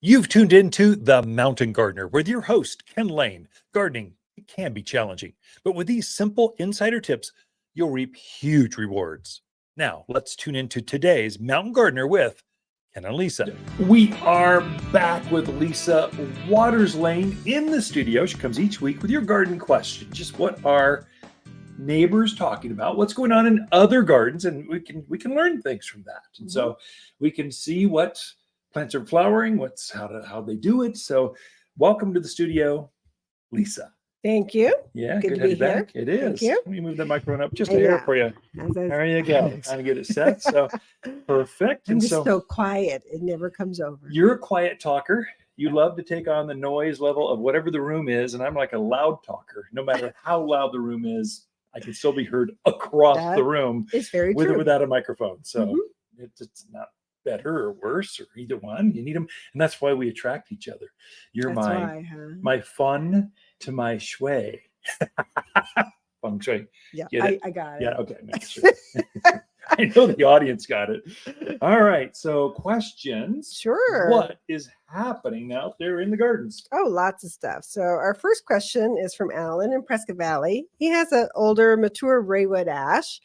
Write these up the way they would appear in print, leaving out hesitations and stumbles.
You've tuned into The Mountain Gardener with your host, Ken Lain. Gardening it can be challenging, but with these simple insider tips, you'll reap huge rewards. Now, let's tune into today's Mountain Gardener with Ken and Lisa. We are back with Lisa Waters Lane in the studio. She comes each week with your garden question. Just what are neighbors talking about? What's going on in other gardens? And we can learn things from that. And so we can see what plants are flowering, how they do it. So welcome to the studio, Lisa. Thank you. Yeah, Good good to to have be you here. back. It is. Thank you. Let me move the microphone up just a I hair know. for you. There you go. Trying to get it set. So perfect. I'm And just so so quiet. It never comes over. you're a quiet talker. You love to take on the noise level of whatever the room is. And I'm like a loud talker. No matter how loud the room is, I can still be heard across the room It's very with or true. without a microphone. So Mhm. it's not better or worse or either one. You need them. And that's why we attract each other. You're That's my why, huh? my fun to my shui. Feng shui. Yeah, Get it? I got it. Yeah, okay. Make sure. I know the audience got it. All right. So questions. Sure. What is happening out there in the gardens? Oh, lots of stuff. So our first question is from Alan in Prescott Valley. He has an older, mature Raywood ash.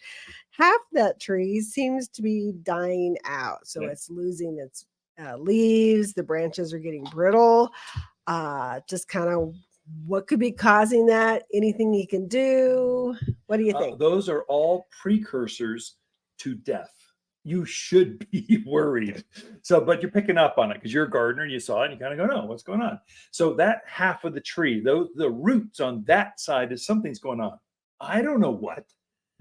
Half that tree seems to be dying out. So Okay. it's losing its leaves. The branches are getting brittle. Just kind of what could be causing that? Anything you can do? What do you think? Those are all precursors to death. You should be worried. So, but you're picking up on it because you're a gardener. You saw it and you kind of go, no, what's going on? So that half of the tree, the roots on that side is something's going on. I don't know what,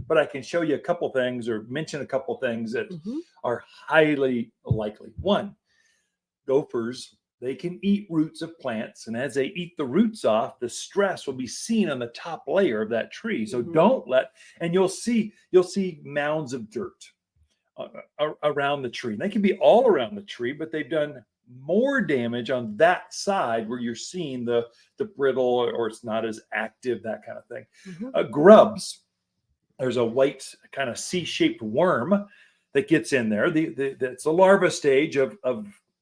but I can show you a couple things or mention a couple things that are highly likely. One, gophers, they can eat roots of plants, and as they eat the roots off, the stress will be seen on the top layer of that tree. So don't let, and you'll see mounds of dirt around the tree. And they can be all around the tree, but they've done more damage on that side where you're seeing the brittle or it's not as active, that kind of thing. Grubs. There's a white kind of C-shaped worm that gets in there. It's a larva stage of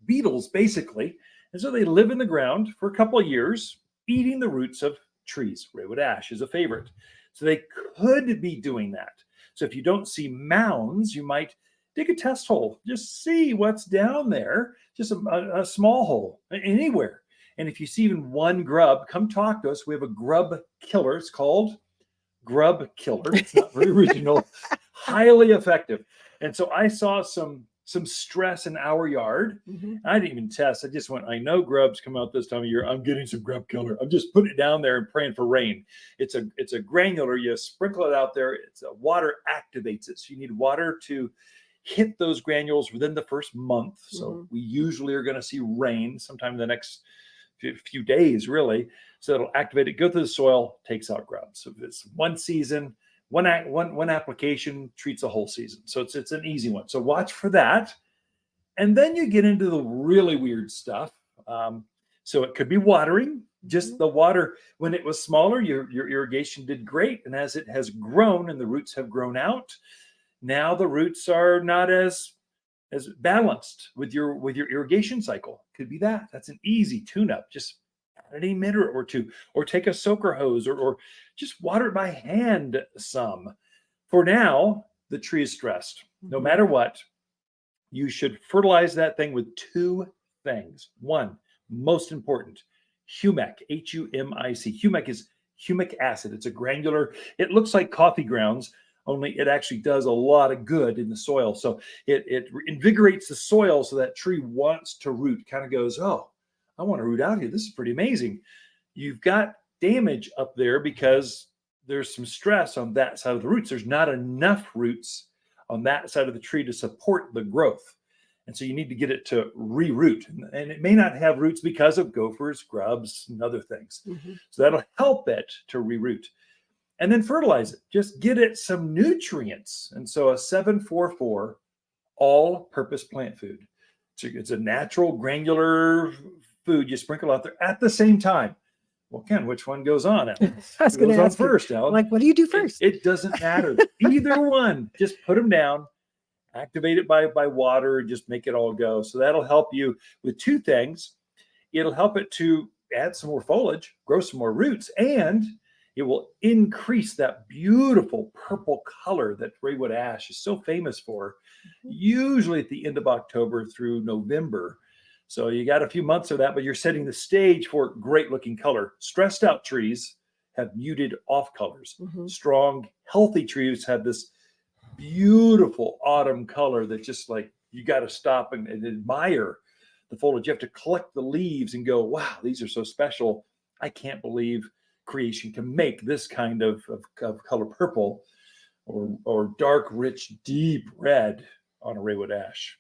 beetles, basically. And so they live in the ground for a couple of years, eating the roots of trees. Raywood ash is a favorite. So they could be doing that. So if you don't see mounds, you might dig a test hole. Just see what's down there. Just a small hole, anywhere. And if you see even one grub, come talk to us. We have a grub killer. It's called Grub Killer. It's not very original. Highly effective. And so I saw some stress in our yard. I didn't even test. I just went, I know grubs come out this time of year. I'm getting some grub killer. I'm just putting it down there and praying for rain. It's a granular. You sprinkle it out there. It's a water activates it. So you need water to hit those granules within the first month. So we usually are going to see rain sometime in the next few days, really. So it'll activate it, go through the soil, takes out grubs. So it's one season, one application treats a whole season. So it's an easy one. So watch for that. And then you get into the really weird stuff. So it could be watering. Just the water, when it was smaller, your irrigation did great. And as it has grown and the roots have grown out, now the roots are not as balanced with your irrigation cycle. Could be that. That's an easy tune-up. Just add a minute or two, or take a soaker hose, or just water it by hand some. For now, the tree is stressed. No matter what, you should fertilize that thing with two things. One, most important, humic, Humic. Humic is humic acid. It's a granular, it looks like coffee grounds, only it actually does a lot of good in the soil. So it invigorates the soil so that tree wants to root, kind of goes, oh, I want to root out here. This is pretty amazing. You've got damage up there because there's some stress on that side of the roots. There's not enough roots on that side of the tree to support the growth. And so you need to get it to reroot. And it may not have roots because of gophers, grubs, and other things. So that'll help it to reroot. And then fertilize it. Just get it some nutrients. And so a 744 all-purpose plant food. It's a natural granular food you sprinkle out there at the same time. Well, Ken, which one goes on? I was going to ask first, Alan. Like, what do you do first? It doesn't matter. Either one. Just put them down, activate it by water, and just make it all go. So that'll help you with two things. it'll help it to add some more foliage, grow some more roots, and it will increase that beautiful purple color that Raywood ash is so famous for, usually at the end of October through November. So you got a few months of that, but you're setting the stage for great looking color. Stressed out trees have muted off colors. Strong, healthy trees have this beautiful autumn color that just like you got to stop and admire the foliage. You have to collect the leaves and go, wow, these are so special. I can't believe creation can make this kind of color purple or dark, rich, deep red on a Raywood ash.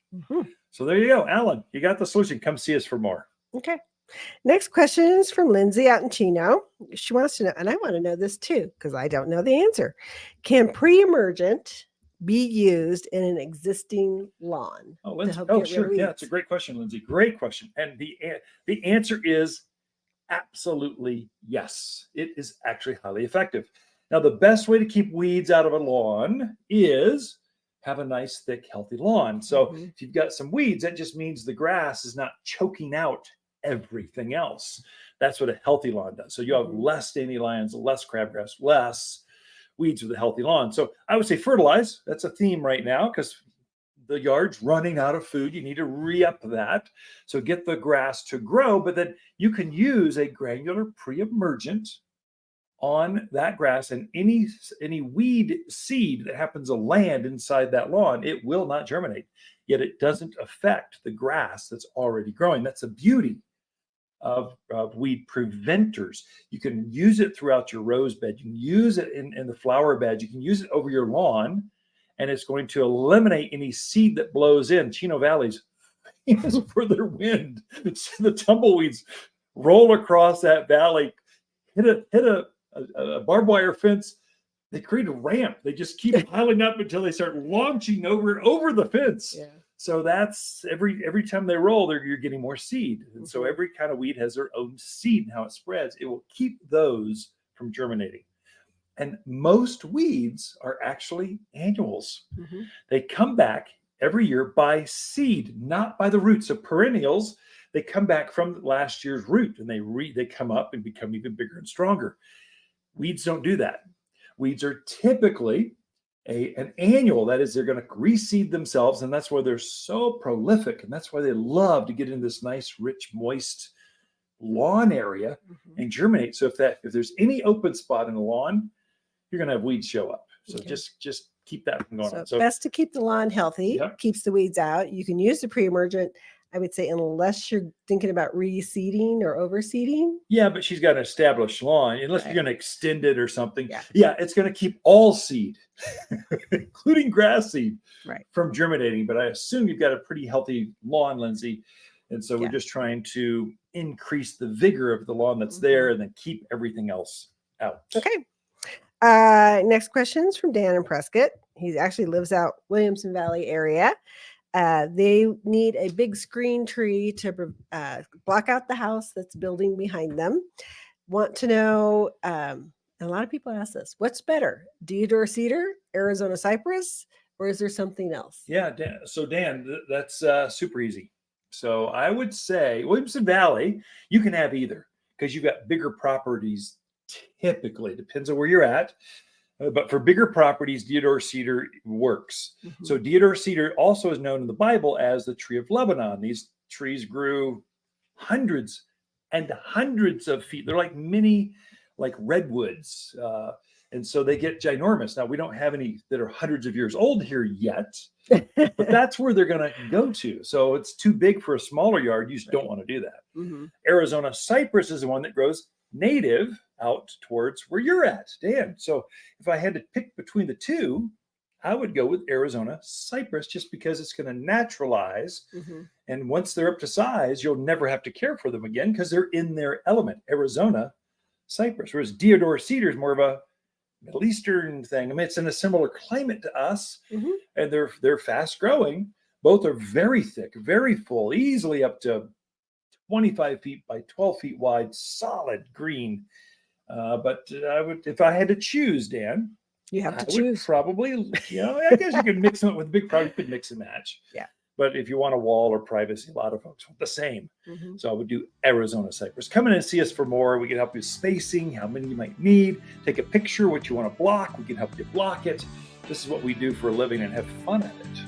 So there you go, Alan. You got the solution. Come see us for more. Okay. Next question is from Lindsay out in Chino. She wants to know, and I want to know this too, because I don't know the answer. Can pre-emergent be used in an existing lawn? Oh, Lindsay. Sure. Yeah, it's a great question, Lindsay. Great question. And the answer is absolutely yes. It is actually highly effective. Now, the best way to keep weeds out of a lawn is have a nice, thick, healthy lawn. So if you've got some weeds, that just means the grass is not choking out everything else. That's what a healthy lawn does. So you have less dandelions, less crabgrass, less weeds with a healthy lawn. So I would say fertilize. That's a theme right now because the yard's running out of food. You need to re-up that. So get the grass to grow, but then you can use a granular pre-emergent on that grass, and any weed seed that happens to land inside that lawn, it will not germinate. Yet it doesn't affect the grass that's already growing. That's the beauty of weed preventers. You can use it throughout your rose bed. You can use it in the flower bed. You can use it over your lawn, and it's going to eliminate any seed that blows in. Chino Valley's famous for their wind. The tumbleweeds roll across that valley, hit a barbed wire fence. They create a ramp. They just keep piling up until they start launching over the fence. Yeah. So that's every time they roll, you're getting more seed. And so every kind of weed has their own seed and how it spreads. It will keep those from germinating. And most weeds are actually annuals. They come back every year by seed, not by the roots. So perennials, they come back from last year's root, and they come up and become even bigger and stronger. Weeds don't do that. Weeds are typically an annual. That is, they're going to reseed themselves, and that's why they're so prolific, and that's why they love to get in this nice, rich, moist lawn area and germinate. So if there's any open spot in the lawn, you're going to have weeds show up. So just keep that from going on. So best to keep the lawn healthy, keeps the weeds out. You can use the pre-emergent, I would say, unless you're thinking about reseeding or overseeding. Yeah, but she's got an established lawn. Unless you're going to extend it or something. Yeah, it's going to keep all seed, including grass seed, from germinating. But I assume you've got a pretty healthy lawn, Lindsay. And so we're just trying to increase the vigor of the lawn that's there and then keep everything else out. Okay. Next question is from Dan in Prescott. He actually lives out Williamson Valley area. They need a big screen tree to block out the house that's building behind them. Want to know, and a lot of people ask this, what's better, Deodora Cedar, Arizona Cypress, or is there something else? Yeah, Dan, that's super easy. So I would say Williamson Valley, you can have either because you've got bigger properties typically. Depends on where you're at. But for bigger properties, Deodora Cedar works. So Deodora Cedar also is known in the Bible as the tree of Lebanon. These trees grew hundreds and hundreds of feet. They're like mini, like redwoods. And so they get ginormous. Now, we don't have any that are hundreds of years old here yet, but that's where they're going to go to. So it's too big for a smaller yard. You just don't want to do that. Arizona Cypress is the one that grows native out towards where you're at, Dan. So if I had to pick between the two, I would go with Arizona Cypress just because it's going to naturalize. And once they're up to size, you'll never have to care for them again because they're in their element, Arizona Cypress. Whereas Deodora Cedar is more of a Middle Eastern thing. I mean, it's in a similar climate to us, and they're fast growing. Both are very thick, very full, easily up to 25 feet by 12 feet wide, solid green. But I would, if I had to choose, Dan, you have to choose. Probably, I guess you could mix them up with big product, you could mix and match. Yeah. But if you want a wall or privacy, a lot of folks want the same. Mhm. So I would do Arizona Cypress. Come in and see us for more. We can help you with spacing, how many you might need. Take a picture, what you want to block. We can help you block it. This is what we do for a living and have fun at it.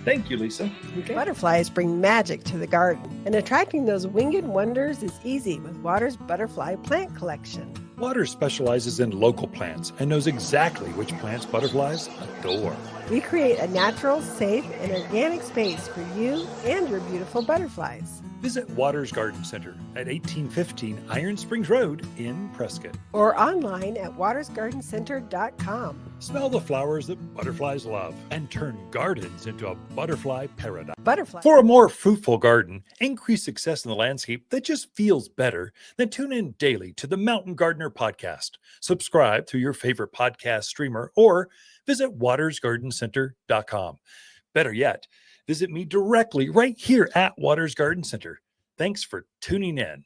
Thank you, Lisa. Okay. Butterflies bring magic to the garden, and attracting those winged wonders is easy with Water's Butterfly Plant Collection. Waters specializes in local plants and knows exactly which plants butterflies adore. We create a natural, safe, and organic space for you and your beautiful butterflies. Visit Waters Garden Center at 1815 Iron Springs Road in Prescott. Or online at watersgardencenter.com. Smell the flowers that butterflies love and turn gardens into a butterfly paradise. Butterfly. For a more fruitful garden, increase success in the landscape that just feels better, then tune in daily to the Mountain Gardener podcast. Subscribe through your favorite podcast streamer or visit watersgardencenter.com. Better yet, visit me directly right here at Waters Garden Center. Thanks for tuning in.